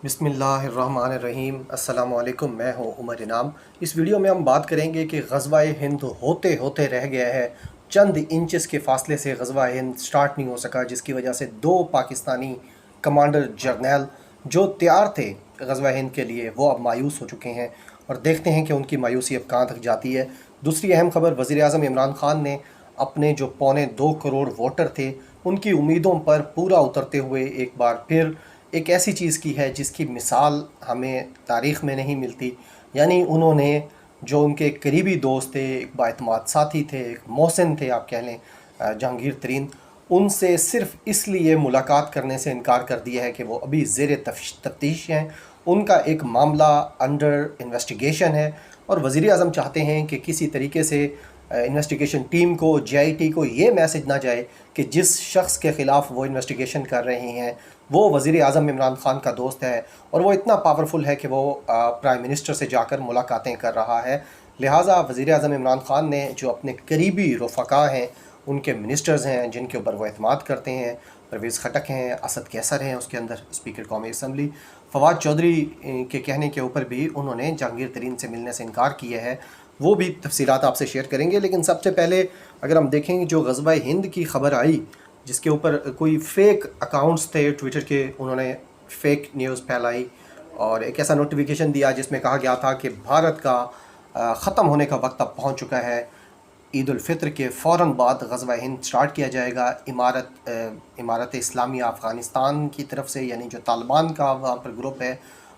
بسم اللہ الرحمن الرحیم۔ السلام علیکم، میں ہوں عمر انعام۔ اس ویڈیو میں ہم بات کریں گے کہ غزوہ ہند ہوتے ہوتے رہ گیا ہے، چند انچز کے فاصلے سے غزوہ ہند سٹارٹ نہیں ہو سکا، جس کی وجہ سے دو پاکستانی کمانڈر جرنیل جو تیار تھے غزوہ ہند کے لیے وہ اب مایوس ہو چکے ہیں، اور دیکھتے ہیں کہ ان کی مایوسی اب کہاں تک جاتی ہے۔ دوسری اہم خبر، وزیر اعظم عمران خان نے اپنے جو 2.25 کروڑ ووٹر تھے ان کی امیدوں پر پورا اترتے ہوئے ایک بار پھر ایک ایسی چیز کی ہے جس کی مثال ہمیں تاریخ میں نہیں ملتی، یعنی انہوں نے جو ان کے قریبی دوست تھے، ایک بااعتماد ساتھی تھے، ایک محسن تھے آپ کہہ لیں، جہانگیر ترین، ان سے صرف اس لیے ملاقات کرنے سے انکار کر دیا ہے کہ وہ ابھی زیر تفتیش ہیں، ان کا ایک معاملہ انڈر انویسٹیگیشن ہے، اور وزیر اعظم چاہتے ہیں کہ کسی طریقے سے انویسٹیگیشن ٹیم کو، جے آئی ٹی کو یہ میسج نہ جائے کہ جس شخص کے خلاف وہ انویسٹیگیشن کر رہے ہیں وہ وزیر اعظم عمران خان کا دوست ہے، اور وہ اتنا پاورفل ہے کہ وہ پرائم منسٹر سے جا کر ملاقاتیں کر رہا ہے۔ لہٰذا وزیر اعظم عمران خان نے جو اپنے قریبی رفقا ہیں، ان کے منسٹرز ہیں جن کے اوپر وہ اعتماد کرتے ہیں، پرویز خٹک ہیں، اسد کیسر ہیں اس کے اندر اسپیکر قومی اسمبلی، فواد چودھری کے کہنے کے اوپر بھی انہوں نے جہانگیر ترین سے ملنے سے انکار کیا ہے، وہ بھی تفصیلات آپ سے شیئر کریں گے۔ لیکن سب سے پہلے اگر ہم دیکھیں کہ جو غزوہ ہند کی خبر آئی، جس کے اوپر کوئی فیک اکاؤنٹس تھے ٹویٹر کے، انہوں نے فیک نیوز پھیلائی اور ایک ایسا نوٹیفیکیشن دیا جس میں کہا گیا تھا کہ بھارت کا ختم ہونے کا وقت اب پہنچ چکا ہے، عید الفطر کے فوراً بعد غزوہ ہند سٹارٹ کیا جائے گا۔ امارت اسلامیہ افغانستان کی طرف سے، یعنی جو طالبان کا وہاں پر گروپ ہے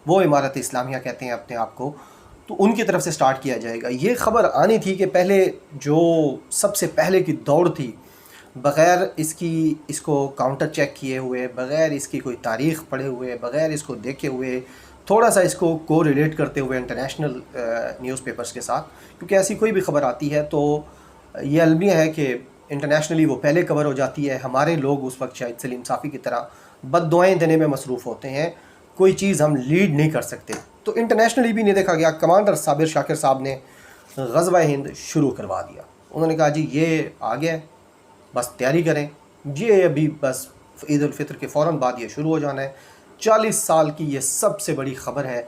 وہ امارت اسلامیہ کہتے ہیں اپنے آپ کو، تو ان کی طرف سے سٹارٹ کیا جائے گا۔ یہ خبر آنی تھی کہ پہلے جو سب سے پہلے کی دوڑ تھی، بغیر اس کو کاؤنٹر چیک کیے ہوئے، بغیر اس کی کوئی تاریخ پڑھے ہوئے، بغیر اس کو دیکھے ہوئے، تھوڑا سا اس کو ریلیٹ کرتے ہوئے انٹرنیشنل نیوز پیپرز کے ساتھ، کیونکہ ایسی کوئی بھی خبر آتی ہے تو یہ المیہ ہے کہ انٹرنیشنلی وہ پہلے کور ہو جاتی ہے۔ ہمارے لوگ اس وقت شاید سلیم صافی کی طرح بد دعائیں دینے میں مصروف ہوتے ہیں، کوئی چیز ہم لیڈ نہیں کر سکتے، تو انٹرنیشنلی بھی نہیں دیکھا گیا۔ کمانڈر صابر شاکر صاحب نے غزوہ ہند شروع کروا دیا، انہوں نے کہا جی یہ آ گیا ہے، بس تیاری کریں، یہ ابھی بس عید الفطر کے فوراً بعد یہ شروع ہو جانا ہے۔ 40 سال کی یہ سب سے بڑی خبر ہے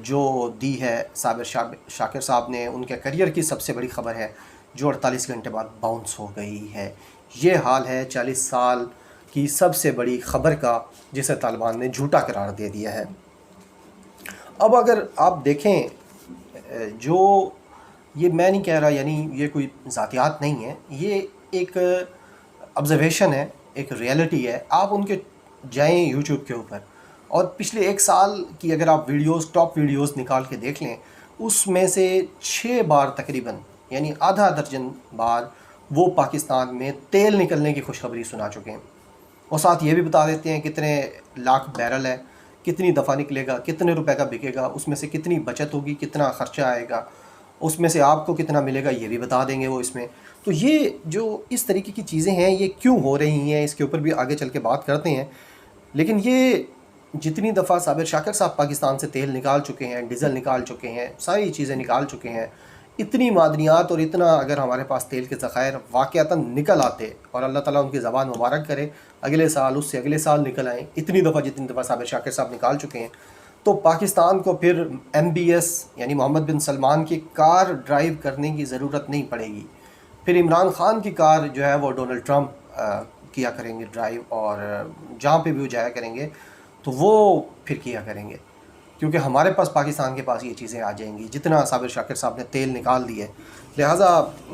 جو دی ہے صابر شاکر صاحب نے، ان کے کریئر کی سب سے بڑی خبر ہے جو 48 گھنٹے بعد باؤنس ہو گئی ہے۔ یہ حال ہے 40 سال کی سب سے بڑی خبر کا، جسے طالبان نے جھوٹا قرار دے دیا ہے۔ اب اگر آپ دیکھیں، جو یہ میں نہیں کہہ رہا، یعنی یہ کوئی ذاتیات نہیں ہے، یہ ایک آبزرویشن ہے، ایک ریئلٹی ہے۔ آپ ان کے جائیں یوٹیوب کے اوپر اور پچھلے ایک سال کی اگر آپ ٹاپ ویڈیوز نکال کے دیکھ لیں، اس میں سے 6 بار تقریباً، یعنی آدھا درجن بار وہ پاکستان میں تیل نکلنے کی خوشخبری سنا چکے ہیں، اور ساتھ یہ بھی بتا دیتے ہیں کتنے لاکھ بیرل ہے، کتنی دفعہ نکلے گا، کتنے روپے کا بکے گا، اس میں سے کتنی بچت ہوگی، کتنا خرچہ آئے گا، اس میں سے آپ کو کتنا ملے گا، یہ بھی بتا دیں گے وہ اس میں۔ تو یہ جو اس طریقے کی چیزیں ہیں یہ کیوں ہو رہی ہیں، اس کے اوپر بھی آگے چل کے بات کرتے ہیں۔ لیکن یہ جتنی دفعہ صابر شاکر صاحب پاکستان سے تیل نکال چکے ہیں، ڈیزل نکال چکے ہیں، ساری چیزیں نکال چکے ہیں، اتنی معدنیات اور اتنا اگر ہمارے پاس تیل کے ذخائر واقعتاً نکل آتے، اور اللہ تعالیٰ ان کی زبان مبارک کرے، اگلے سال اس سے اگلے سال نکل آئیں اتنی دفعہ جتنی دفعہ صابر شاکر صاحب نکال چکے ہیں، تو پاکستان کو پھر MBS یعنی محمد بن سلمان کی کار ڈرائیو کرنے کی ضرورت نہیں پڑے گی، پھر عمران خان کی کار جو ہے وہ ڈونلڈ ٹرمپ کیا کریں گے ڈرائیو، اور جہاں پہ بھی وہ جایا کریں گے تو وہ پھر کیا کریں گے، کیونکہ ہمارے پاس پاکستان کے پاس یہ چیزیں آ جائیں گی جتنا صابر شاکر صاحب نے تیل نکال دی ہے۔ لہٰذا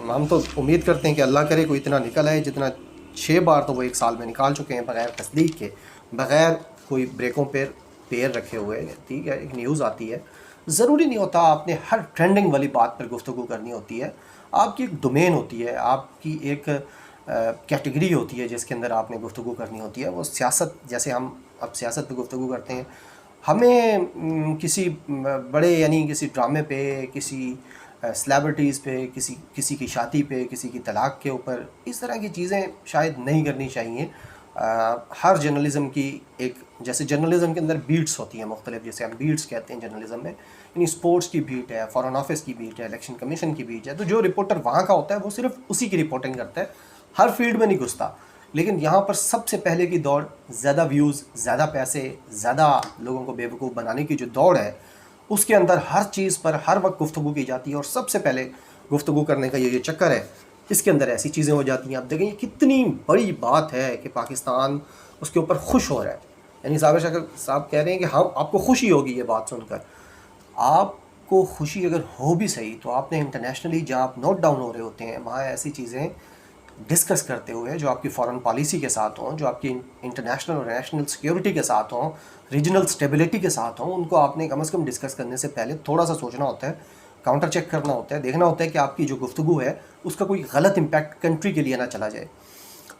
ہم تو امید کرتے ہیں کہ اللہ کرے کوئی اتنا نکل آئے جتنا 6 بار تو وہ ایک سال میں نکال چکے ہیں، بغیر تصدیق کے، بغیر کوئی بریکوں پہ پیر رکھے ہوئے۔ ٹھیک ہے، ایک نیوز آتی ہے، ضروری نہیں ہوتا آپ نے ہر ٹرینڈنگ والی بات پر گفتگو کرنی ہوتی ہے، آپ کی ایک ڈومین ہوتی ہے، آپ کی ایک کیٹیگری ہوتی ہے جس کے اندر آپ نے گفتگو کرنی ہوتی ہے۔ وہ سیاست، جیسے ہم اب سیاست پہ گفتگو کرتے ہیں، ہمیں کسی بڑے یعنی کسی ڈرامے پہ، کسی سلیبریٹیز پہ، کسی کی شادی پہ، کسی کی طلاق کے اوپر اس طرح کی چیزیں شاید نہیں کرنی چاہیے۔ ہر جرنلزم کی ایک، جیسے جرنلزم کے اندر بیٹس ہوتی ہیں مختلف، جیسے ہم بیٹس کہتے ہیں جرنلزم میں، یعنی سپورٹس کی بیٹ ہے، فارن آفس کی بیٹ ہے، الیکشن کمیشن کی بیٹ ہے، تو جو رپورٹر وہاں کا ہوتا ہے وہ صرف اسی کی رپورٹنگ کرتا ہے، ہر فیلڈ میں نہیں گھستا۔ لیکن یہاں پر سب سے پہلے کی دوڑ زیادہ ویوز، زیادہ پیسے، زیادہ لوگوں کو بیوقوف بنانے کی جو دوڑ ہے، اس کے اندر ہر چیز پر ہر وقت گفتگو کی جاتی ہے، اور سب سے پہلے گفتگو کرنے کا یہ چکر ہے، اس کے اندر ایسی چیزیں ہو جاتی ہیں. آپ دیکھیں یہ کتنی بڑی بات ہے کہ پاکستان اس کے اوپر خوش ہو رہا ہے. یعنی صابر شاکر صاحب کہہ رہے ہیں کہ ہم آپ کو خوشی ہوگی یہ بات سن کر. آپ کو خوشی اگر ہو بھی صحیح تو آپ نے انٹرنیشنلی جہاں آپ نوٹ ڈاؤن ہو رہے ہوتے ہیں وہاں ایسی چیزیں ڈسکس کرتے ہوئے جو آپ کی فارن پالیسی کے ساتھ ہوں، جو آپ کی انٹرنیشنل اور نیشنل سیکیورٹی کے ساتھ ہوں، ریجنل سٹیبلٹی کے ساتھ ہوں، ان کو آپ نے کم از کم ڈسکس کرنے سے پہلے تھوڑا سا سوچنا ہوتا ہے، کاؤنٹر چیک کرنا ہوتا ہے، دیکھنا ہوتا ہے کہ آپ کی جو گفتگو ہے اس کا کوئی غلط امپیکٹ کنٹری کے لیے نہ چلا جائے.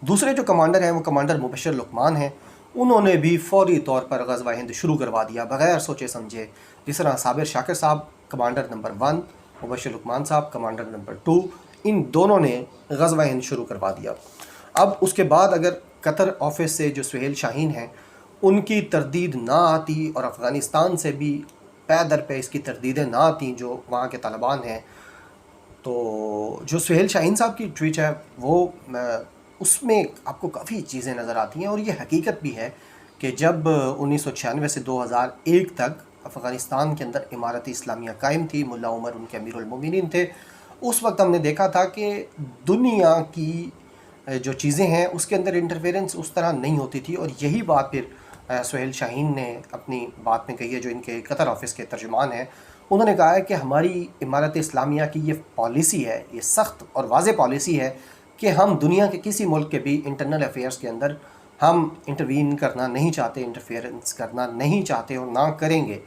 دوسرے جو کمانڈر ہیں وہ کمانڈر مبشر لقمان ہیں. انہوں نے بھی فوری طور پر غزوہ ہند شروع کروا دیا بغیر سوچے سمجھے. جس طرح صابر شاکر صاحب کمانڈر نمبر 1، مبشر لقمان صاحب کمانڈر نمبر 2، ان دونوں نے غزوہ ہند شروع کروا دیا. اب اس کے بعد اگر قطر آفس سے جو سہیل شاہین ہیں ان کی تردید نہ آتی اور افغانستان سے بھی پے در پہ اس کی تردیدیں نہ آتیں جو وہاں کے طالبان ہیں، تو جو سہیل شاہین صاحب کی ٹویٹ ہے وہ اس میں آپ کو کافی چیزیں نظر آتی ہیں. اور یہ حقیقت بھی ہے کہ جب 1996 سے 2001 تک افغانستان کے اندر امارت اسلامیہ قائم تھی، ملا عمر ان کے امیر المومنین تھے، اس وقت ہم نے دیکھا تھا کہ دنیا کی جو چیزیں ہیں اس کے اندر انٹرفیرنس اس طرح نہیں ہوتی تھی. اور یہی بات پھر سہیل شاہین نے اپنی بات میں کہی ہے، جو ان کے قطر آفس کے ترجمان ہیں. انہوں نے کہا ہے کہ ہماری امارت اسلامیہ کی یہ پالیسی ہے، یہ سخت اور واضح پالیسی ہے کہ ہم دنیا کے کسی ملک کے بھی انٹرنل افیئرس کے اندر ہم انٹروین کرنا نہیں چاہتے، انٹرفیئرنس کرنا نہیں چاہتے اور نہ کریں گے.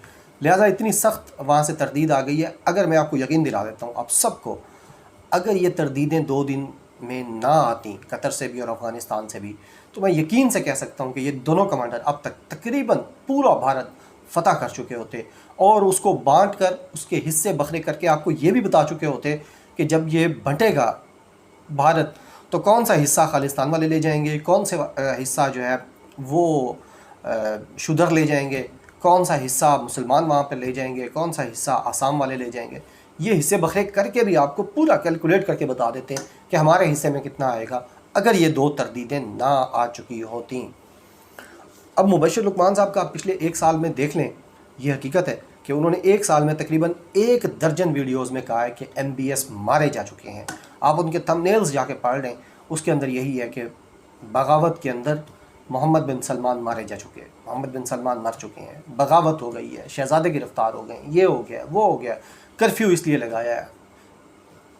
لہٰذا اتنی سخت وہاں سے تردید آ گئی ہے. اگر میں آپ کو یقین دلا دیتا ہوں آپ سب کو، اگر یہ تردیدیں 2 دن میں نہ آتیں قطر سے بھی اور افغانستان سے بھی، تو میں یقین سے کہہ سکتا ہوں کہ یہ دونوں کمانڈر اب تک تقریباً پورا بھارت فتح کر چکے ہوتے، اور اس کو بانٹ کر اس کے حصے بکھرے کر کے آپ کو یہ بھی بتا چکے ہوتے کہ جب یہ بنٹے گا بھارت تو کون سا حصہ خالصتان والے لے جائیں گے، کون سے حصہ جو ہے وہ شودر لے جائیں گے، کون سا حصہ مسلمان وہاں پہ لے جائیں گے، کون سا حصہ آسام والے لے جائیں گے. یہ حصے بکھرے کر کے بھی آپ کو پورا کیلکولیٹ کر کے بتا دیتے ہیں کہ ہمارے حصے میں کتنا آئے گا اگر یہ 2 تردیدیں نہ آ چکی ہوتیں. اب مبشر لقمان صاحب کا آپ پچھلے 1 سال میں دیکھ لیں، یہ حقیقت ہے کہ انہوں نے 1 سال میں تقریباً 1 درجن ویڈیوز میں کہا ہے کہ MBS مارے جا چکے ہیں. آپ ان کے تھم نیلز جا کے پڑھ لیں، اس کے اندر یہی ہے کہ بغاوت کے اندر محمد بن سلمان مارے جا چکے ہیں، محمد بن سلمان مر چکے ہیں، بغاوت ہو گئی ہے، شہزادے گرفتار ہو گئے ہیں، یہ ہو گیا وہ ہو گیا، کرفیو اس لیے لگایا ہے.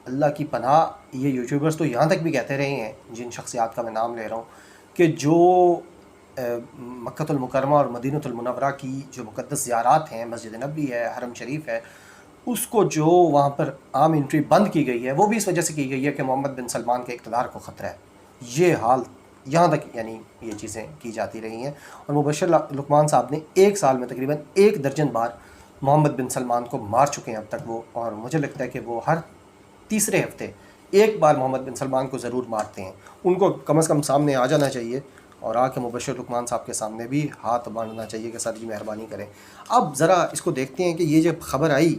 اللہ کی پناہ، یہ یوٹیوبرز تو یہاں تک بھی کہتے رہے ہیں، جن شخصیات کا میں نام لے رہا ہوں، کہ جو مکہ المکرمہ اور مدینہ المنورہ کی جو مقدس زیارات ہیں، مسجد نبوی ہے، حرم شریف ہے، اس کو جو وہاں پر عام انٹری بند کی گئی ہے وہ بھی اس وجہ سے کی گئی ہے کہ محمد بن سلمان کے اقتدار کو خطرہ ہے. یہ حال یہاں تک یعنی یہ چیزیں کی جاتی رہی ہیں. اور مبشر لقمان صاحب نے 1 سال میں تقریباً 1 درجن بار محمد بن سلمان کو مار چکے ہیں اب تک وہ، اور مجھے لگتا ہے کہ وہ ہر تیسرے ہفتے 1 بار محمد بن سلمان کو ضرور مارتے ہیں. ان کو کم از کم سامنے آ جانا چاہیے اور آ کے مبشر لقمان صاحب کے سامنے بھی ہاتھ باندھنا چاہیے کہ سر جی مہربانی کریں. اب ذرا اس کو دیکھتے ہیں کہ یہ جب خبر آئی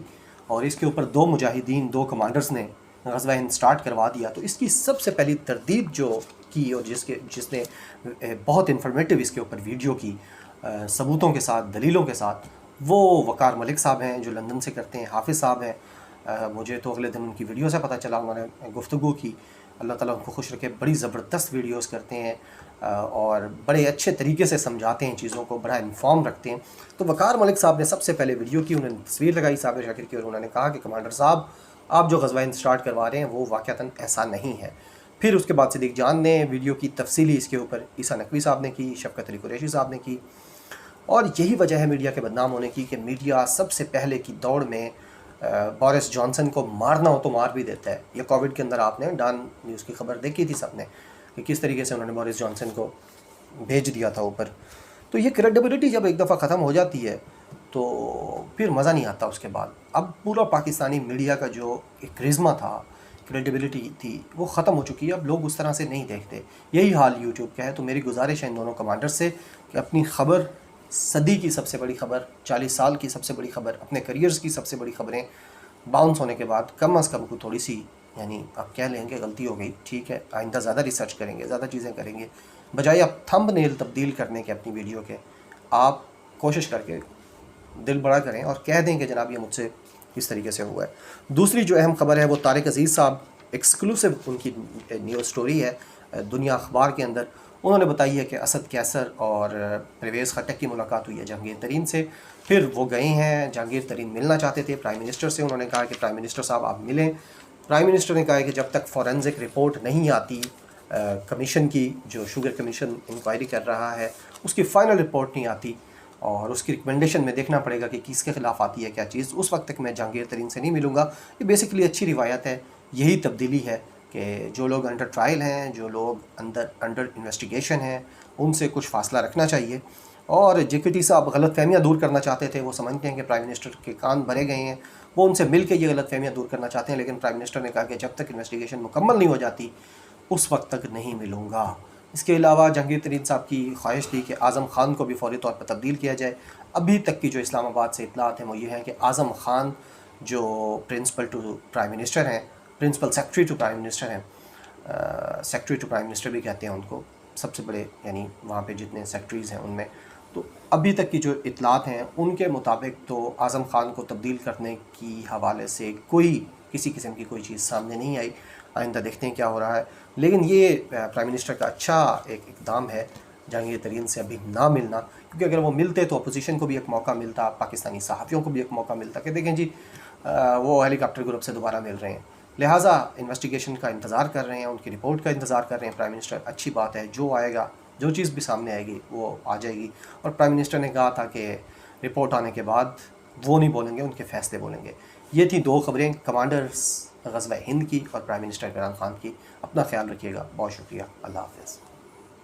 اور اس کے اوپر 2 مجاہدین 2 کمانڈرز نے غزوہ ہند سٹارٹ کروا دیا، تو اس کی سب سے پہلی تردید جو کی اور جس نے بہت انفارمیٹیو اس کے اوپر ویڈیو کی ثبوتوں کے ساتھ، دلیلوں کے ساتھ، وہ وقار ملک صاحب ہیں جو لندن سے کرتے ہیں. حافظ صاحب ہیں، مجھے تو اگلے دن ان کی ویڈیو سے پتہ چلا، انہوں نے گفتگو کی. اللہ تعالیٰ ان کو خوش رکھے، بڑی زبردست ویڈیوز کرتے ہیں اور بڑے اچھے طریقے سے سمجھاتے ہیں چیزوں کو، بڑا انفارم رکھتے ہیں. تو وقار ملک صاحب نے سب سے پہلے ویڈیو کی، انہوں نے تصویر لگائی صابر شاکر کی اور انہوں نے کہا کہ کمانڈر صاحب آپ جو غزوہ ہند سٹارٹ کروا رہے ہیں وہ واقعتاً ایسا نہیں ہے. پھر اس کے بعد صدیق جان نے ویڈیو کی تفصیلی اس کے اوپر عیسیٰ نقوی صاحب نے کی، شفقت علی قریشی صاحب نے کی. اور یہی وجہ ہے میڈیا کے بدنام ہونے کی کہ میڈیا سب سے پہلے کی دوڑ میں بورس جانسن کو مارنا ہو تو مار بھی دیتا ہے. یہ کووڈ کے اندر آپ نے ڈان نیوز کی خبر دیکھی تھی سب نے کہ کس طریقے سے انہوں نے بورس جانسن کو بھیج دیا تھا اوپر. تو یہ کریڈیبلٹی جب ایک دفعہ ختم ہو جاتی ہے تو پھر مزہ نہیں آتا اس کے بعد. اب پورا پاکستانی میڈیا کا جو ایک کرزما تھا، کریڈیبلٹی تھی، وہ ختم ہو چکی ہے. اب لوگ اس طرح سے نہیں دیکھتے. یہی حال یوٹیوب کا ہے. تو میری گزارش ہے ان دونوں کمانڈر سے کہ اپنی خبر، صدی کی سب سے بڑی خبر، 40 سال کی سب سے بڑی خبر، اپنے کریئرز کی سب سے بڑی خبریں باؤنس ہونے کے بعد کم از کم کو تھوڑی سی، یعنی آپ کہہ لیں کہ غلطی ہو گئی، ٹھیک ہے، آئندہ زیادہ ریسرچ کریں گے، زیادہ چیزیں کریں گے، بجائے آپ تھمب نیل تبدیل کرنے کے اپنی ویڈیو کے، آپ کوشش کر کے دل بڑا کریں اور کہہ دیں کہ جناب یہ مجھ سے اس طریقے سے ہوا ہے۔ دوسری جو اہم خبر ہے وہ طارق عزیز صاحب، ایکسکلوسیو ان کی نیوز سٹوری ہے دنیا اخبار کے اندر۔ انہوں نے بتائی ہے کہ اسد کیسر اور پرویز خٹک کی ملاقات ہوئی ہے جہانگیر ترین سے، پھر وہ گئے ہیں، جہانگیر ترین ملنا چاہتے تھے پرائم منسٹر سے، انہوں نے کہا کہ پرائم منسٹر صاحب آپ ملیں۔ پرائم منسٹر نے کہا کہ جب تک فورینزک رپورٹ نہیں آتی کمیشن کی، جو شوگر کمیشن انکوائری کر رہا ہے، اس کی فائنل رپورٹ نہیں آتی اور اس کی ریکمنڈیشن میں دیکھنا پڑے گا کہ کس کے خلاف آتی ہے کیا چیز، اس وقت تک میں جہانگیر ترین سے نہیں ملوں گا۔ یہ بیسیکلی اچھی روایت ہے، یہی تبدیلی ہے کہ جو لوگ انڈر ٹرائل ہیں، جو لوگ انڈر انویسٹیگیشن ہیں، ان سے کچھ فاصلہ رکھنا چاہیے۔ اور جے کے ٹی صاحب غلط فہمیاں دور کرنا چاہتے تھے، وہ سمجھتے ہیں کہ پرائم منسٹر کے کان بھرے گئے ہیں، وہ ان سے مل کے یہ غلط فہمیاں دور کرنا چاہتے ہیں، لیکن پرائم منسٹر نے کہا کہ جب تک انویسٹیگیشن مکمل نہیں ہو جاتی اس وقت تک نہیں ملوں گا۔ اس کے علاوہ جہانگیر ترین صاحب کی خواہش تھی کہ اعظم خان کو بھی فوری طور پر تبدیل کیا جائے۔ ابھی تک کی جو اسلام آباد سے اطلاعات ہیں وہ یہ ہیں کہ اعظم خان جو پرنسپل ٹو پرائم منسٹر ہیں، principal secretary to prime minister ہیں، سیکرٹری ٹو پرائم منسٹر بھی کہتے ہیں ان کو، سب سے بڑے یعنی وہاں پہ جتنے سیکرٹریز ہیں ان میں، تو ابھی تک کی جو اطلاعات ہیں ان کے مطابق تو اعظم خان کو تبدیل کرنے کی حوالے سے کسی قسم کی کوئی چیز سامنے نہیں آئی۔ آئندہ دیکھتے ہیں کیا ہو رہا ہے، لیکن یہ پرائم منسٹر کا اچھا ایک اقدام ہے جہانگیر ترین سے ابھی نہ ملنا، کیونکہ اگر وہ ملتے تو اپوزیشن کو بھی ایک موقع ملتا، پاکستانی صحافیوں کو بھی ایک موقع ملتا کہ دیکھیں جی وہ ہیلی کاپٹر گروپ سے دوبارہ مل رہے ہیں، لہٰذا انویسٹیگیشن کا انتظار کر رہے ہیں، ان کی رپورٹ کا انتظار کر رہے ہیں پرائم منسٹر۔ اچھی بات ہے، جو آئے گا، جو چیز بھی سامنے آئے گی وہ آ جائے گی، اور پرائم منسٹر نے کہا تھا کہ رپورٹ آنے کے بعد وہ نہیں بولیں گے، ان کے فیصلے بولیں گے۔ یہ تھی دو خبریں کمانڈرز غزوہ ہند کی اور پرائم منسٹر عمران خان کی۔ اپنا خیال رکھیے گا، بہت شکریہ، اللہ حافظ۔